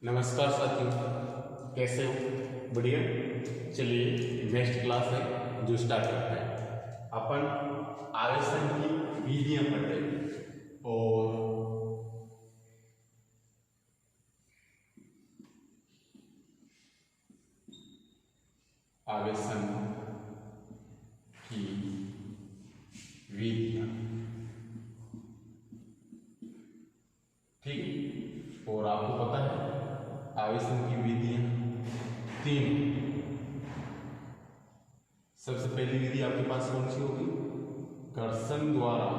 नमस्कार साथियों, कैसे हो? बढ़िया। चलिए, नेक्स्ट क्लास है जो स्टार्ट करते हैं। अपन आवेशन की विधियां पढ़ रहे हैं और आवेशन की विधियां, ठीक। और आपको पता है आवेशन की विधियां तीन। सबसे पहली विधि आपके पास कौन सी होगी? घर्षण द्वारा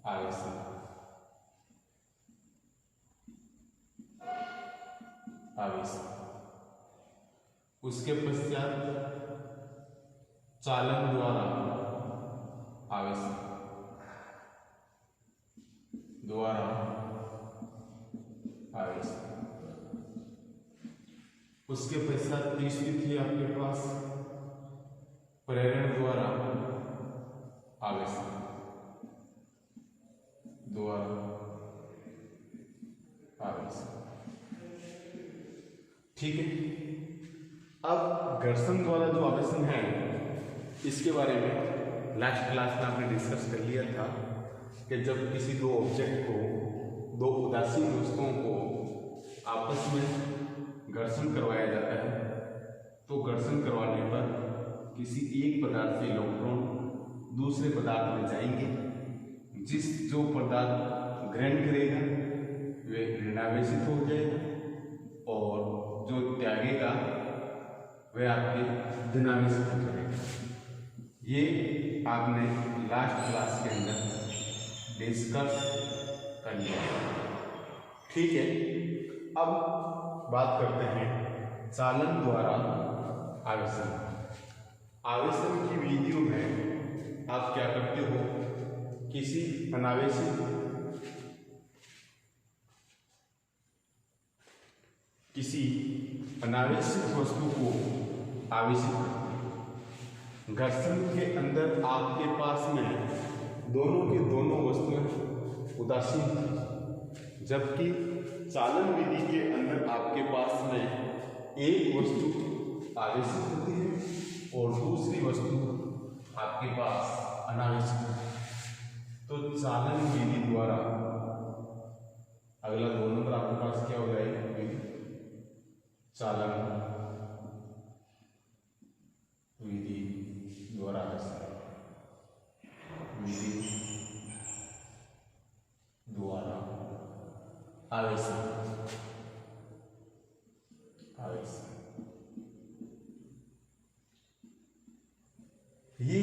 आवेशन। उसके पश्चात चालन द्वारा आवेशन उसके पश्चात तीसरी थी आपके पास प्रेरण द्वारा आवेशन ठीक है। अब घर्षण द्वारा जो आवेशन है, इसके बारे में लास्ट क्लास में आपने डिस्कस कर लिया था कि जब किसी दो ऑब्जेक्ट को, दो उदासीन वस्तुओं को आपस में घर्षण करवाया जाता है, तो घर्षण करवाने पर किसी एक पदार्थ से इलेक्ट्रॉन दूसरे पदार्थ में जाएंगे। जो पदार्थ ग्रहण करेगा वे ऋणावेशित हो जाएगा और जो त्यागेगा वह आपके धनावेशित हो जाएगा। ये आपने लास्ट क्लास के अंदर डिस्कस कर लिया, ठीक है। अब बात करते हैं चालन द्वारा आवेशन। आवेशन की विधियों में आप क्या करते हो? किसी अनावेशित वस्तु को आवेशित करते। घर्षण के अंदर आपके पास में दोनों की दोनों वस्तुएं उदासीन थी, जबकि चालन विधि के अंदर आपके पास में एक वस्तु आवेशित होती है और दूसरी वस्तु आपके पास अनावेशित होती है। तो चालन विधि द्वारा अगला 2 नंबर आपके पास क्या हो जाएगा? चालन विधि द्वारा आवेशन। ये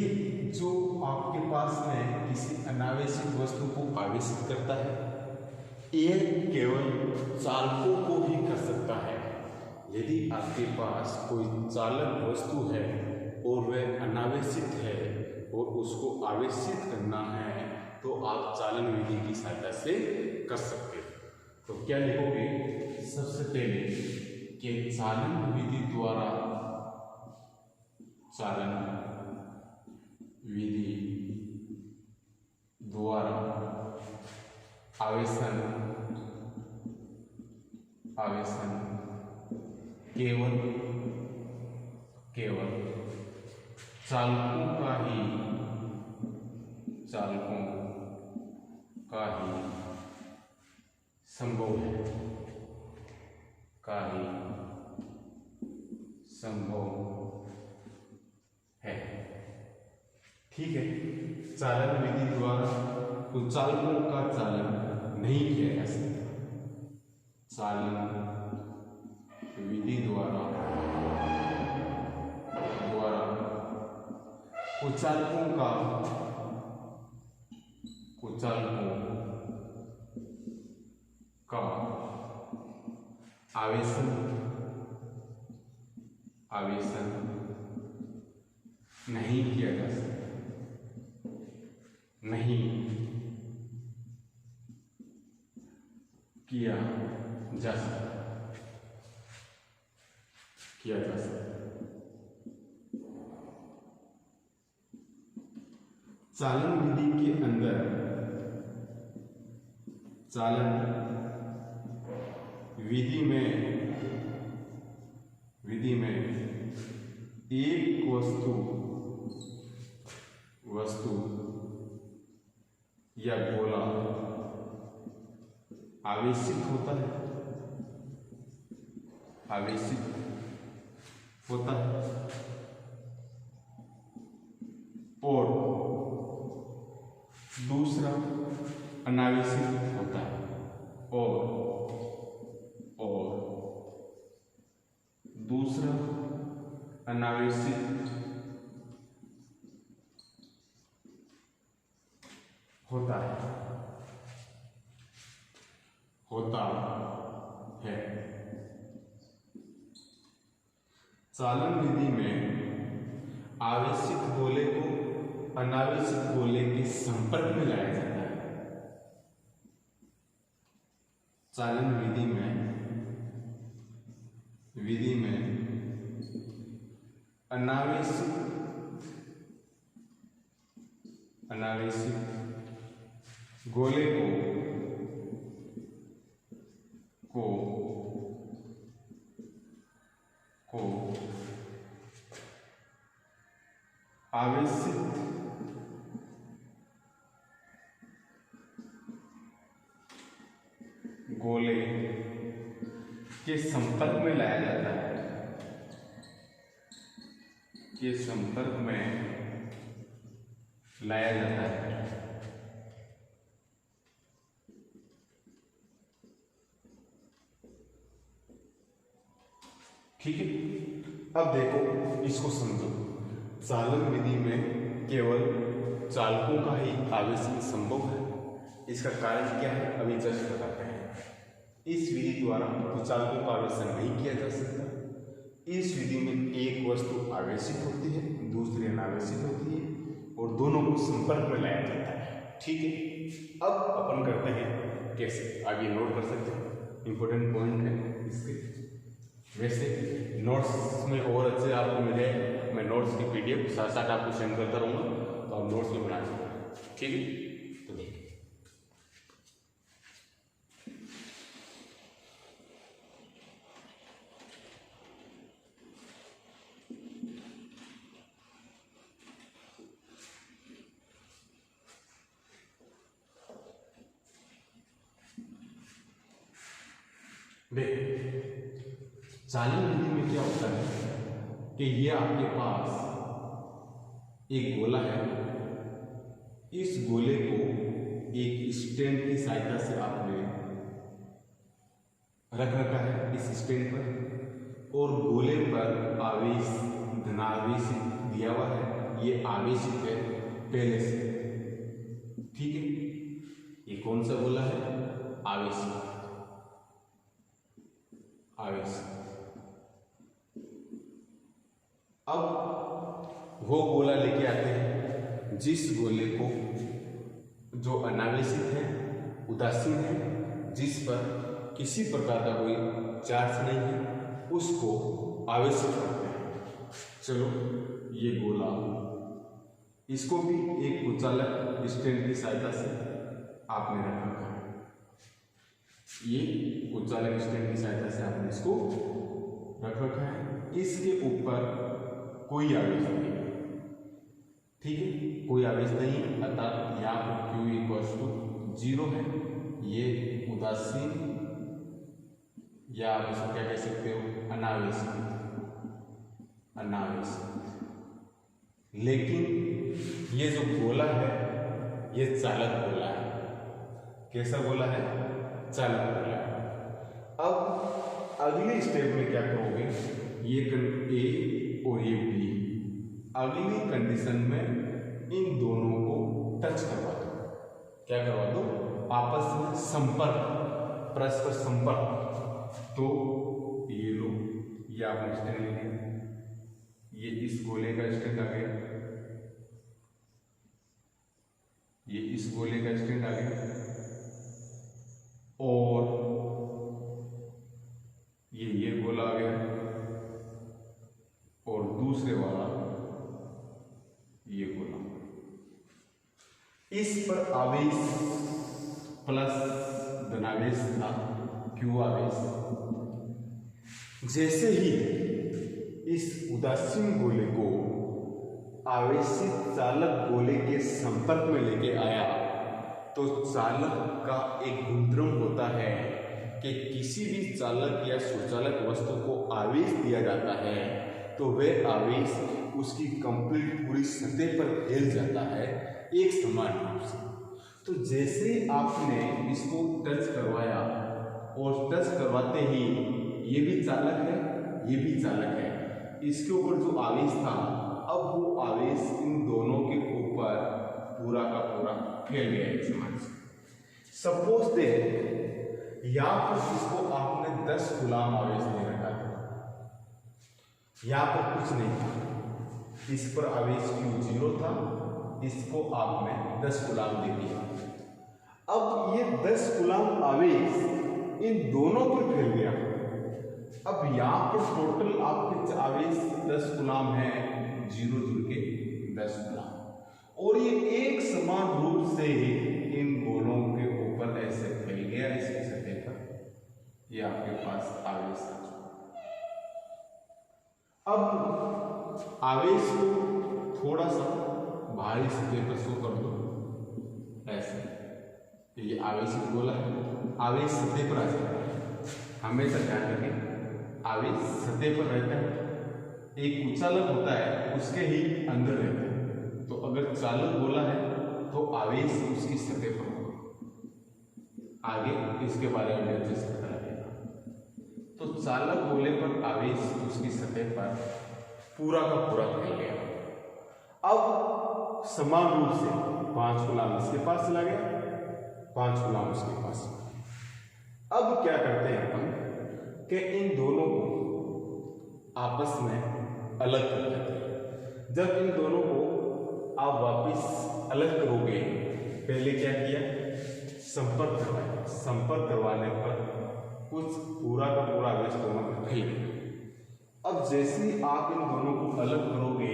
जो आपके पास में किसी अनावेशित वस्तु को आवेशित करता है, ये केवल चालकों को ही कर सकता है। यदि आपके पास कोई चालक वस्तु है और वह अनावेशित है और उसको आवेशित करना है, तो आप चालन विधि की सहायता से कर सकते हो। तो क्या लिखोगे? सबसे पहले कि चालन विधि द्वारा आवेशन केवल चालकों का ही संभव है, ठीक है। चालन विधि द्वारा तो चालकों का चालन नहीं किया जा सकता। चालन विधि द्वारा कुचालकों का आवेशन नहीं किया जा सकता, किया जा सकता। चालन विधि के अंदर चालन विधि में एक वस्तु या गोला आवेशित होता है और दूसरा अनावेशित होता है और दूसरा अनावेशित होता है चालन विधि में आवेशित गोले को अनावेशित गोले के संपर्क में लाया जाता है। चालन विधि में अनावेशित गोले को आवेशित गोले के संपर्क में लाया जाता है ठीक है। अब देखो, इसको समझो। चालन विधि में केवल चालकों का ही आवेशन संभव है। इसका कारण क्या है, अभी जस्ट बताते हैं। इस विधि द्वारा तो चालकों का आवेशन नहीं किया जा सकता। इस विधि में एक वस्तु आवेशित होती है, दूसरी अनावेशित होती है और दोनों को संपर्क में लाया जाता है। ठीक है। अब अपन करते हैं कैसे, आगे नोट कर सकते हैं, इंपॉर्टेंट पॉइंट है इसके। वैसे नोट्स में और अच्छे आपको मिले, मैं नोट्स की PDF साथ साथ आपको सेंड करता रहूँगा, तो आप नोट्स में बना सकते हैं। ठीक है। तो देखिए, चालन विधि में क्या होता है कि ये आपके पास एक गोला है। इस गोले को एक स्टैंड की सहायता से आपने रख रखा है इस स्टैंड पर, और गोले पर आवेश धनावेश दिया हुआ है। ये आवेशित है पहले से। ठीक है। ये कौन सा गोला है, आवेशित। अब वो गोला लेके आते हैं जिस गोले को, जो अनावेशित है, उदासीन है, जिस पर किसी प्रकार का कोई चार्ज नहीं है, उसको आवेशित करते हैं। चलो, ये गोला, इसको भी एक कुचालक स्टैंड की सहायता से आपने रखा है। ये कुचालक स्टैंड की सहायता से आपने इसको रख रखा है। इसके ऊपर कोई आवेश नहीं है। ठीक है, कोई आवेश नहीं, अर्थात यहाँ पर Q = 0 है। ये उदासीन, या आप इसको क्या कह सकते हो, अनावेशित। लेकिन ये जो गोला है, ये चालक गोला है। कैसा गोला है, चालक गोला है। अब अगले स्टेप में क्या करोगे, ये A और ये B, अगली कंडीशन में इन दोनों को टच करवा दो। क्या करवा दो, आपस में संपर्क, परस्पर संपर्क। तो ये लो, ये आपने स्टैंड ले लिया, ये इस गोले का स्टैंड आ गया, ये इस गोले का स्टैंड आ गया, और ये गोला आ गया, और दूसरे वाला ये गोला। इस पर आवेश प्लस धनावेश था Q आवेश। जैसे ही इस उदासीन गोले को आवेशित चालक गोले के संपर्क में लेके आया तो चालक का एक गुणधर्म होता है कि किसी भी चालक या सुचालक वस्तु को आवेश दिया जाता है तो वह आवेश उसकी कंप्लीट पूरी सतह पर फैल जाता है एक समान रूप से। तो जैसे आपने इसको टच करवाया और टच करवाते ही ये भी चालक है, ये भी चालक है, इसके ऊपर जो आवेश था अब वो आवेश इन दोनों के ऊपर पूरा का पूरा फैल गया एक समान से। सपोज दे यहाँ पर इसको आपने 10 गुलाम आवेश दे रखा था, यहाँ पर कुछ नहीं था, इस पर आवेश Q 0 था, इसको आपने 10 गुलाम दे दिया। अब ये 10 गुलाम आवेश इन दोनों पर फैल गया। अब यहाँ पर टोटल आपके आवेश 10 गुलाम है, 0 जुड़ के 10 गुलाम, और ये एक समान रूप से इन गोलों के ऊपर ऐसे फैल गया इसकी सतह पर। ये आपके पास आवेश है। अब आवेश को थोड़ा सा बाहरी सतह पर शो कर दो ऐसे, ये आवेशित गोला है, आवेश सतह पर आ जाता है। हमेशा ध्यान रखें आवेश सतह पर रहता है, एक कुचालक होता है उसके ही अंदर रहता है। तो अगर चालक गोला है तो आवेश उसकी सतह पर होगा। आगे इसके बारे में अच्छे से पता लगेगा। तो चालक गोले पर आवेश उसकी सतह पर पूरा का पूरा फैल गया। अब समान रूप से 5 गुलाम इसके पास चला गया, 5 गुलाम उसके पास। अब क्या करते हैं हम कि इन दोनों को आपस में अलग कर देते हैं। जब इन दोनों को आप वापस अलग करोगे, पहले क्या किया, संपर्क करवाया, संपर्क करवाने पर कुछ पूरा का पूरा आवेश दोनों में फैल गया। अब जैसे ही आप इन दोनों को अलग करोगे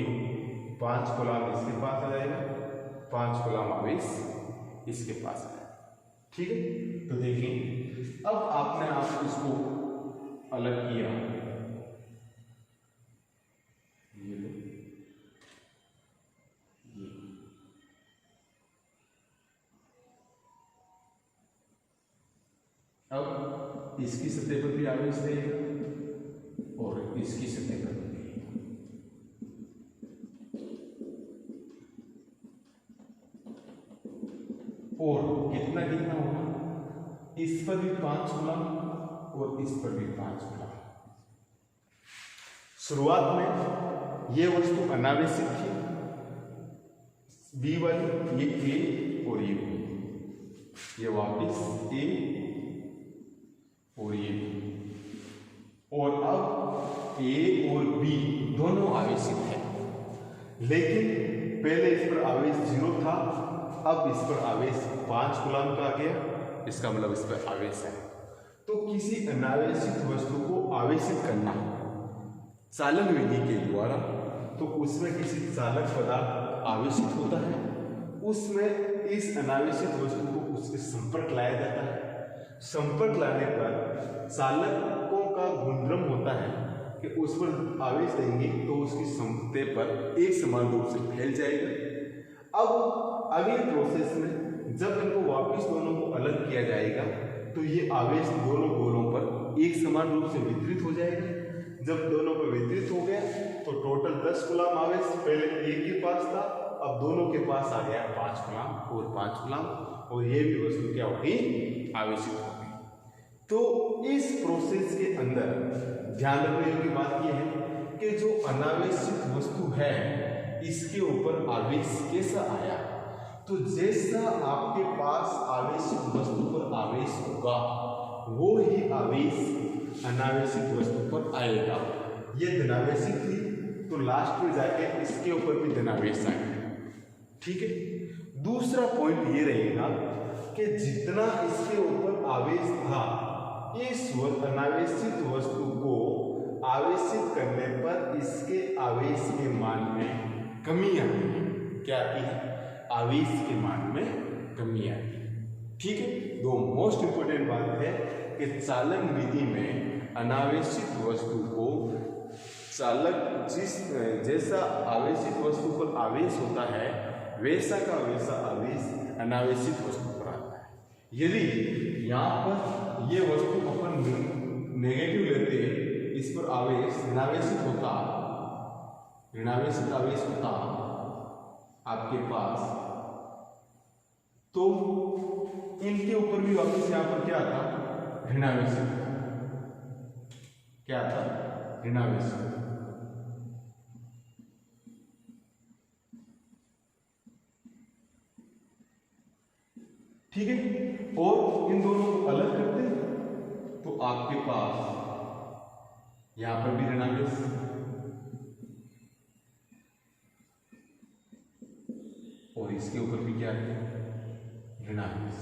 5 गुलाम इसके पास आ जाएगा, 5 गुलाम आवेश इसके पास आएगा। ठीक है, तो देखिए अब आपने आप इसको अलग किया, ये लो, ये अब इसकी सतह पर भी आवेश रहेगा और इसकी सतह पर भी। और कितना कितना होगा, इस पर भी 5 गुलाम और इस पर भी 5 गुलाम। शुरुआत में ये वस्तु अनावेशित थी, बी वाली, ये ए और ये बी, ये वापिस ए और ये बी, और अब ए और बी दोनों आवेशित हैं। लेकिन पहले इस पर आवेश 0 था, अब इस पर आवेश 5 गुलाम का आ गया, इसका मतलब इस पर आवेश है। तो किसी अनावेशित वस्तु को आवेशित करना चालन विधि के द्वारा, तो उसमें किसी चालक पदार्थ आवेशित होता है, उसमें इस अनावेशित वस्तु को उसके संपर्क लाया जाता है। संपर्क लाने पर चालकों का गुणधर्म होता है कि उस पर आवेश देंगे तो उसकी सतह पर एक समान रूप से फैल जाएगा। अब अगले प्रोसेस में जब इनको वापस दोनों को अलग किया जाएगा तो ये आवेश दोनों गोलों पर एक समान रूप से वितरित हो जाएगा। जब दोनों पर वितरित हो गया तो टोटल 10 गुलाम आवेश पहले एक के पास था, अब दोनों के पास आ गया 5 गुलाम और 5 गुलाम, और ये भी वस्तु क्या होगी, आवेशित होगी। तो इस प्रोसेस के अंदर ध्यान रखने की बात यह है कि जो अनावेशित वस्तु है इसके ऊपर आवेश कैसा आया, तो जैसा आपके पास आवेशित वस्तु पर आवेश होगा वो ही आवेश अनावेशित वस्तु पर आएगा। ये धनावेशित थी तो लास्ट में जाके इसके ऊपर भी धनावेश आएगा। ठीक है, दूसरा पॉइंट ये रहेगा कि जितना इसके ऊपर आवेश था, इस अनावेशित वस्तु को आवेशित करने पर इसके आवेश के मान में कमी आती है। क्या आती है, आवेश के मान में कमी आती है। ठीक है। दो मोस्ट इंपोर्टेंट बात है कि चालन विधि में अनावेशित वस्तु को चालक जैसा आवेशित वस्तु पर आवेश होता है वैसा का वैसा आवेश अनावेशित वस्तु पर आता है। यदि यहाँ पर ये वस्तु अपन नेगेटिव लेते, इस पर आवेश ऋणावेशित आवेश होता आपके पास, तो इनके ऊपर भी वापस यहाँ पर क्या आता, ऋणावेशित, क्या आता, ऋणावेशित। ठीक है। और इन दोनों को अलग करते तो आपके पास यहां पर भी ऋणावेश, और इसके ऊपर भी क्या है, ऋणावेश।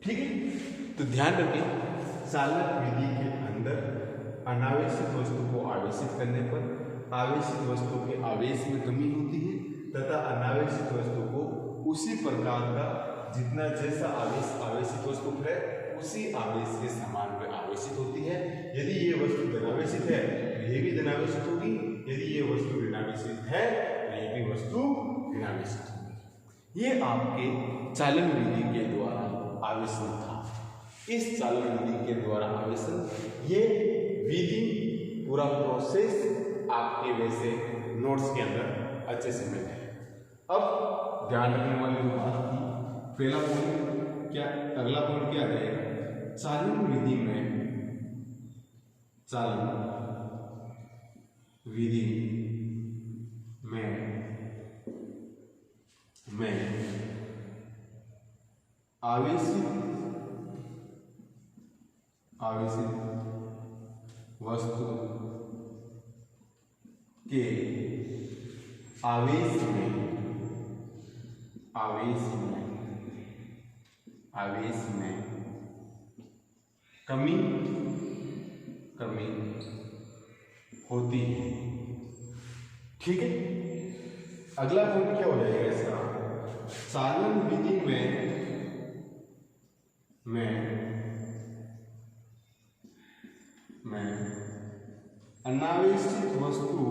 ठीक है। तो ध्यान रखें, चालक विधि के अंदर अनावेशित वस्तु को आवेशित करने पर आवेशित वस्तु के आवेश में कमी होती है तथा अनावेशित वस्तु को उसी प्रकार का जितना जैसा आवेश आवेशित वस्तु है उसी आवेश के समान में आवेशित होती है। यदि ये वस्तु धनावेशित है तो ये भी धनावेशित होगी, यदि ये वस्तु ऋणावेशित है तो ये भी वस्तु ऋणावेशित होगी। ये आपके चालन विधि के द्वारा आवेशन था। इस चालन विधि के द्वारा आवेशन, ये विधि पूरा प्रोसेस आपके वैसे नोट्स के अंदर अच्छे से मिल जाए। अब ध्यान रखने वाली बात की, पहला पॉइंट क्या, अगला पॉइंट क्या रहेगा, चालन विधि में आवेशित वस्तु के आवेश में कमी होती है। ठीक है। अगला पॉइंट क्या हो जाएगा इसका, चालन विधि में अनावेशित वस्तु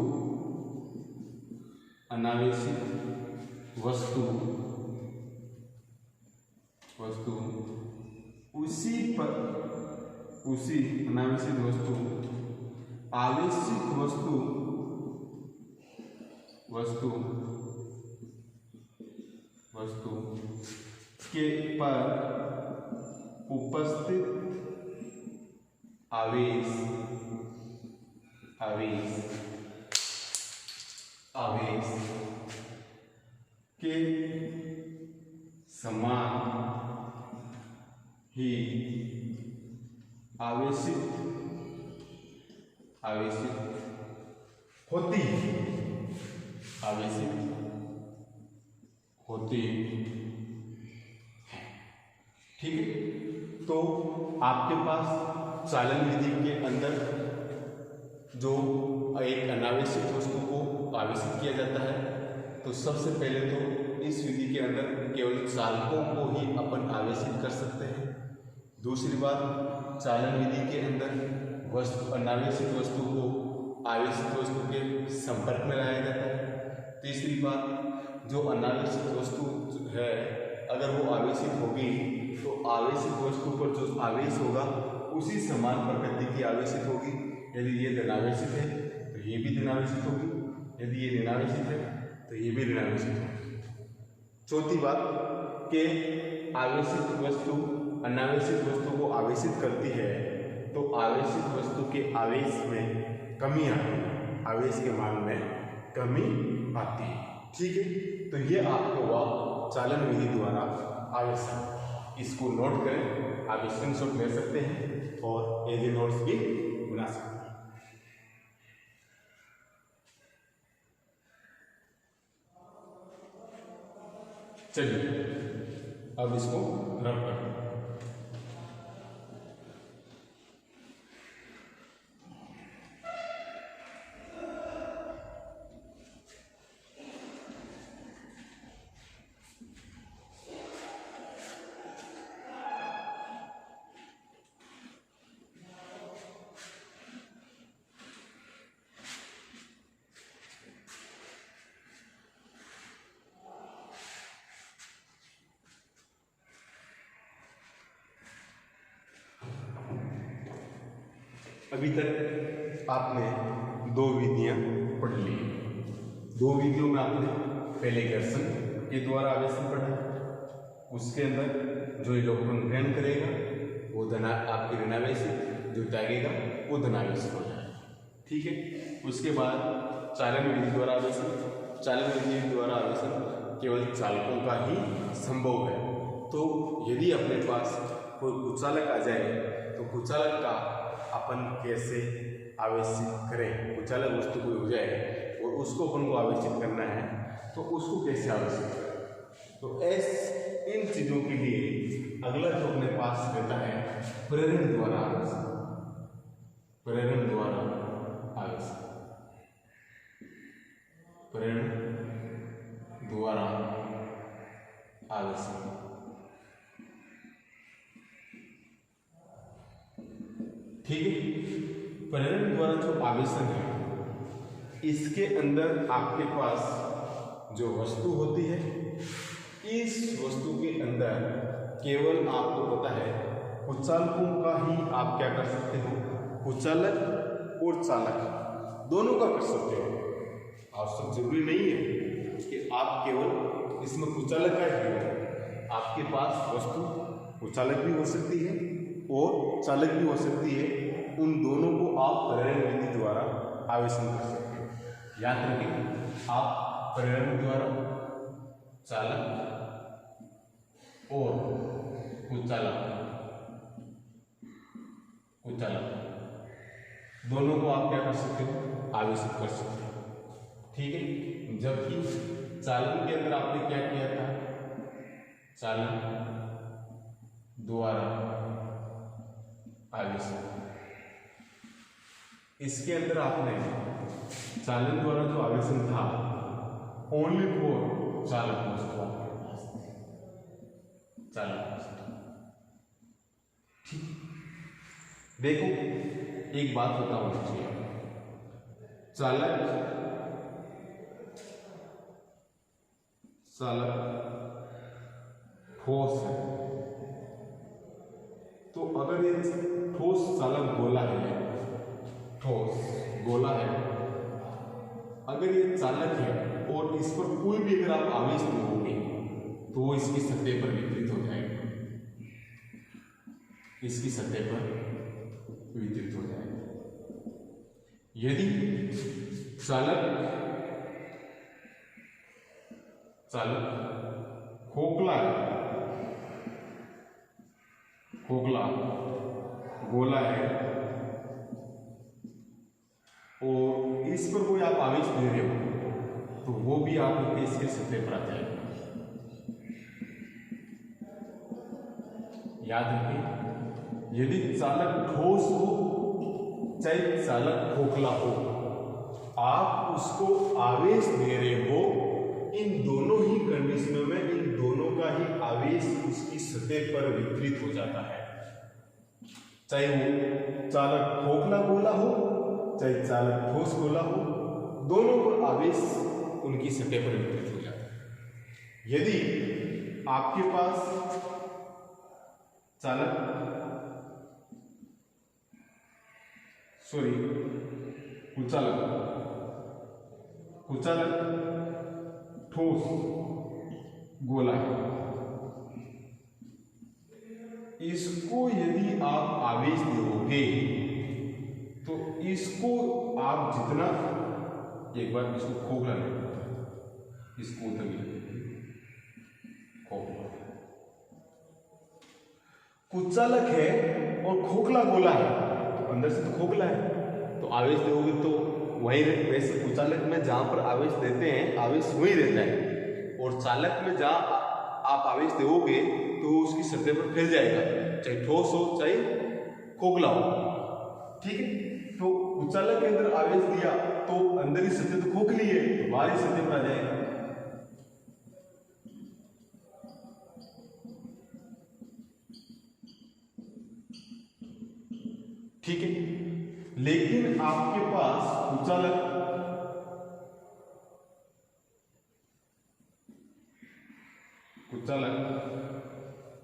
उसी अनावेशित वस्तु आवेशित वस्तु के पर उपस्थित आवेश के समान ही आवेशित होती है। ठीक है। तो आपके पास चालन विधि के अंदर जो एक अनावेशित वस्तु को आवेशित किया जाता है, तो सबसे पहले तो इस विधि के अंदर केवल चालकों को ही अपन आवेशित कर सकते हैं। दूसरी बात, चालन विधि के अंदर अनावेशित वस्तु को आवेशित वस्तु के संपर्क में लाया जाता है। तीसरी बात, जो अनावेशित वस्तु है अगर वो आवेशित होगी तो आवेशित वस्तु पर जो आवेश होगा उसी समान प्रकृति की आवेशित होगी। यदि ये धनावेशित है तो ये भी धनावेशित होगी, यदि ये ऋणावेशित है तो ये भी ऋणावेशित होगी। चौथी बात कि आवेशित वस्तु अनावेशित वस्तु को आवेशित करती है तो आवेशित वस्तु के आवेश में कमी आती है, आवेश के मान में कमी आती है। ठीक है। तो ये आपको हुआ चालन विधि द्वारा आवेशन। इसको नोट करें, आप स्क्रीनशॉट ले सकते हैं और एज नोट्स भी बना सकते हैं। चलिए अब इसको रब करें। अभी तक आपने दो विधियां पढ़ ली। दो विधियों में आपने पहले घर्षण के द्वारा आवेशन पढ़ा, उसके अंदर जो इलेक्ट्रॉन ग्रहण करेगा वो आपकी ऋणावेशी, जो त्यागेगा वो धनावेशी हो जाएगा। ठीक है। उसके बाद चालन विधि द्वारा आवेशन। चालन विधि द्वारा आवेशन केवल चालकों का ही संभव है। तो यदि अपने पास कोई कुचालक आ जाए तो कुचालक का अपन कैसे आवेशित करें, कुचालक वस्तु कोई हो जाए और उसको अपन को आवेशित करना है तो उसको कैसे आवेशित करें। तो इन चीजों के लिए अगला जो अपने पास रहता है प्रेरण द्वारा आवेशन। प्रेरण द्वारा आवेशन, प्रेरण द्वारा आवेशन। ठीक है। प्रेरण द्वारा जो आवेशन है इसके अंदर आपके पास जो वस्तु होती है, इस वस्तु के अंदर केवल आपको पता है कुचालकों का ही आप क्या कर सकते हो, कुचालक और चालक दोनों का कर सकते हो। आवश्यक जरूरी नहीं है कि आप केवल इसमें कुचालक का ही हो। आपके पास वस्तु कुचालक भी हो सकती है और चालक भी हो सकती है। उन दोनों को आप प्रेरण विधि द्वारा आवेशन कर सकते हो। याद रखें, आप प्रेरण द्वारा चालक और कुचालक दोनों को आप क्या कर सकते हो, आवेशित कर सकते हो। ठीक है। जबकि चालन के अंदर आपने क्या किया था, चालन द्वारा आवेशन, इसके अंदर आपने चालन द्वारा जो आवेशन था ओनली फॉर चालक वस्तु, चालक वस्तु। ठीक। देखो एक बात बताऊं मुझे, चालक ठोस है, तो अगर ये ठोस चालक गोला है, ठोस गोला है, अगर ये चालक है और इस पर कोई भी अगर आप आवेश दोगे तो वो इसकी सतह पर वितरित हो जाएगा, इसकी सतह पर वितरित हो जाएगा। यदि चालक खोखला गोला है और इस पर कोई आप आवेश दे रहे हो तो वो भी आप इसके सतह पर आ जाएगा। याद रखिए, यदि चालक ठोस हो चाहे चालक खोखला हो, आप उसको आवेश दे रहे हो, इन दोनों ही कंडीशनों में इन दोनों का ही आवेश उसकी सतह पर वितरित हो जाता है। चाहे वो चालक खोखला गोला हो चाहे चालक ठोस गोला हो, दोनों पर आवेश उनकी सतह पर वितरित हो जाता है। यदि आपके पास कुचालक ठोस गोला है, इसको यदि आप आवेश दोगे तो इसको आप जितना, एक बार इसको खोखला नहीं, इसको खोखला, कुचालक है और खोखला गोला है तो अंदर से तो खोखला है, तो आवेश दोगे तो वही, वैसे कुचालक में जहां पर आवेश देते हैं आवेश वही रहता है, और चालक में जहां आप आवेश दोगे तो उसकी सतह पर फैल जाएगा, चाहे ठोस हो चाहे खोखला हो। ठीक है। तो कुचालक के अंदर आवेश दिया तो अंदर ही सतह तो खोखली है तो बाहरी सतह पर आ जाएगा। ठीक है। लेकिन आपके पास कुचालक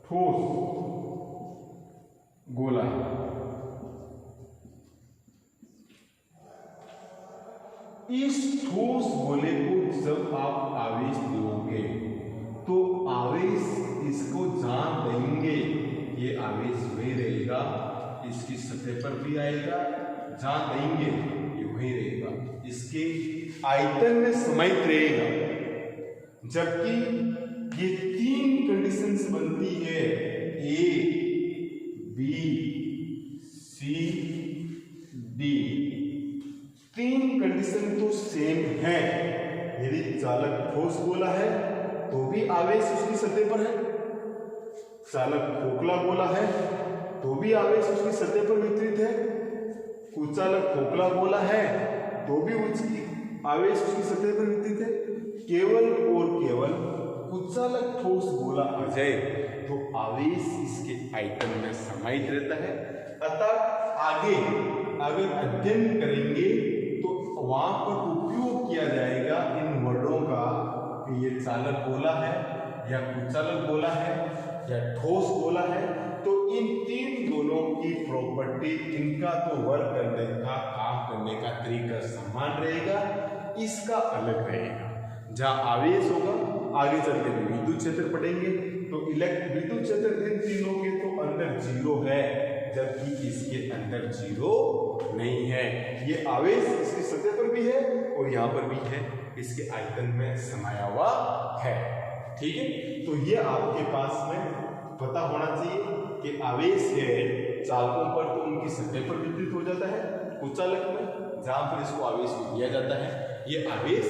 ठोस गोला है, इस ठोस गोले को जब आप आवेश दोगे तो आवेश इसको जान देंगे, ये आवेश वही रहेगा, इसकी सतह पर भी आएगा, जान देंगे ये वही रहेगा, इसके आयतन में समाहित रहेगा। जबकि ये 3 कंडीशंस बनती है, A B C D, 3 condition तो सेम है। यदि चालक ठोस गोला है तो भी आवेश उसकी सतह पर है, चालक खोखला गोला है तो भी आवेश उसकी सतह पर वितरित है, कुचालक खोखला गोला है तो भी उसकी आवेश उसकी सतह पर वितरित है। केवल और केवल कुचालक ठोस गोला आ जाए तो आवेश इसके आयतन में समाहित रहता है। अतः आगे अगर अध्ययन करेंगे तो वहां पर उपयोग किया जाएगा इन वर्डों का कि ये चालक गोला है या कुचालक गोला है या ठोस गोला है। तो इन 3 गोलों की प्रॉपर्टी, इनका तो वर्क करने का, काम करने का तरीका समान रहेगा, इसका अलग रहेगा। जहां आवेश होगा आगे चल के विद्युत क्षेत्र पढ़ेंगे तो विद्युत क्षेत्र इन तीनों के तो अंदर 0 है, जबकि इसके अंदर 0 नहीं है। ये आवेश इसकी सतह पर भी है और यहाँ पर भी है, इसके आयतन में समाया हुआ है। ठीक है, तो ये आपके पास में पता होना चाहिए कि आवेश है चालकों पर तो उनकी सतह पर वितरित हो जाता है, कुचालक में जहां पर इसको आवेश दिया जाता है ये आवेश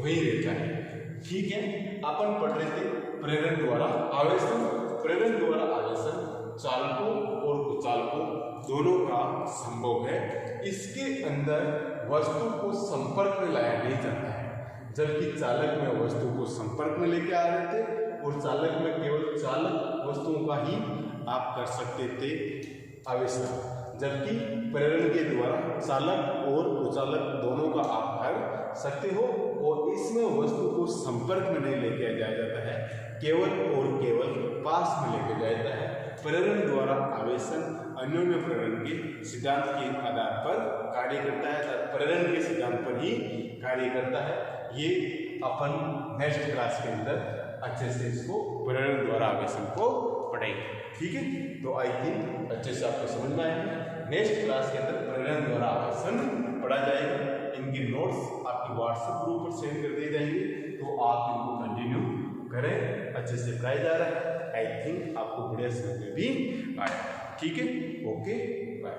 वही रहता है। ठीक है, अपन पढ़ रहे थे प्रेरण द्वारा आवेशन। प्रेरण द्वारा आवेशन चालकों और कुचालकों दोनों का संभव है। इसके अंदर वस्तु को संपर्क में लाया नहीं जाता है, जबकि चालक में वस्तु को संपर्क में लेके आ रहे थे और चालक में केवल चालक वस्तुओं का ही आप कर सकते थे आवेशन, जबकि प्रेरण के द्वारा चालक और कुचालक दोनों का आप कर सकते हो। और इसमें वस्तु को संपर्क में नहीं लेके जाया जाता है, केवल और केवल पास में लेके जाया जाता है। प्रेरण द्वारा आवेशन अन्योन्य प्रेरण के सिद्धांत के आधार पर कार्य करता है, प्रेरण के सिद्धांत पर ही कार्य करता है। ये अपन नेक्स्ट क्लास के अंदर अच्छे से इसको प्रेरण द्वारा आवेशन को पढ़ेंगे। ठीक है, तो आई थिंक अच्छे से आपको समझ में आएगा। नेक्स्ट क्लास के अंदर प्रेरण द्वारा आवेशन पढ़ा जाएगा। इनके नोट्स आपके व्हाट्सएप ग्रुप पर सेंड कर दिए जाएंगे, तो आप इनको कंटिन्यू करें। अच्छे से पढ़ाया जा रहा है, आई थिंक आपको बढ़िया समझ में भी आएगा। ठीक है, ओके, बाय।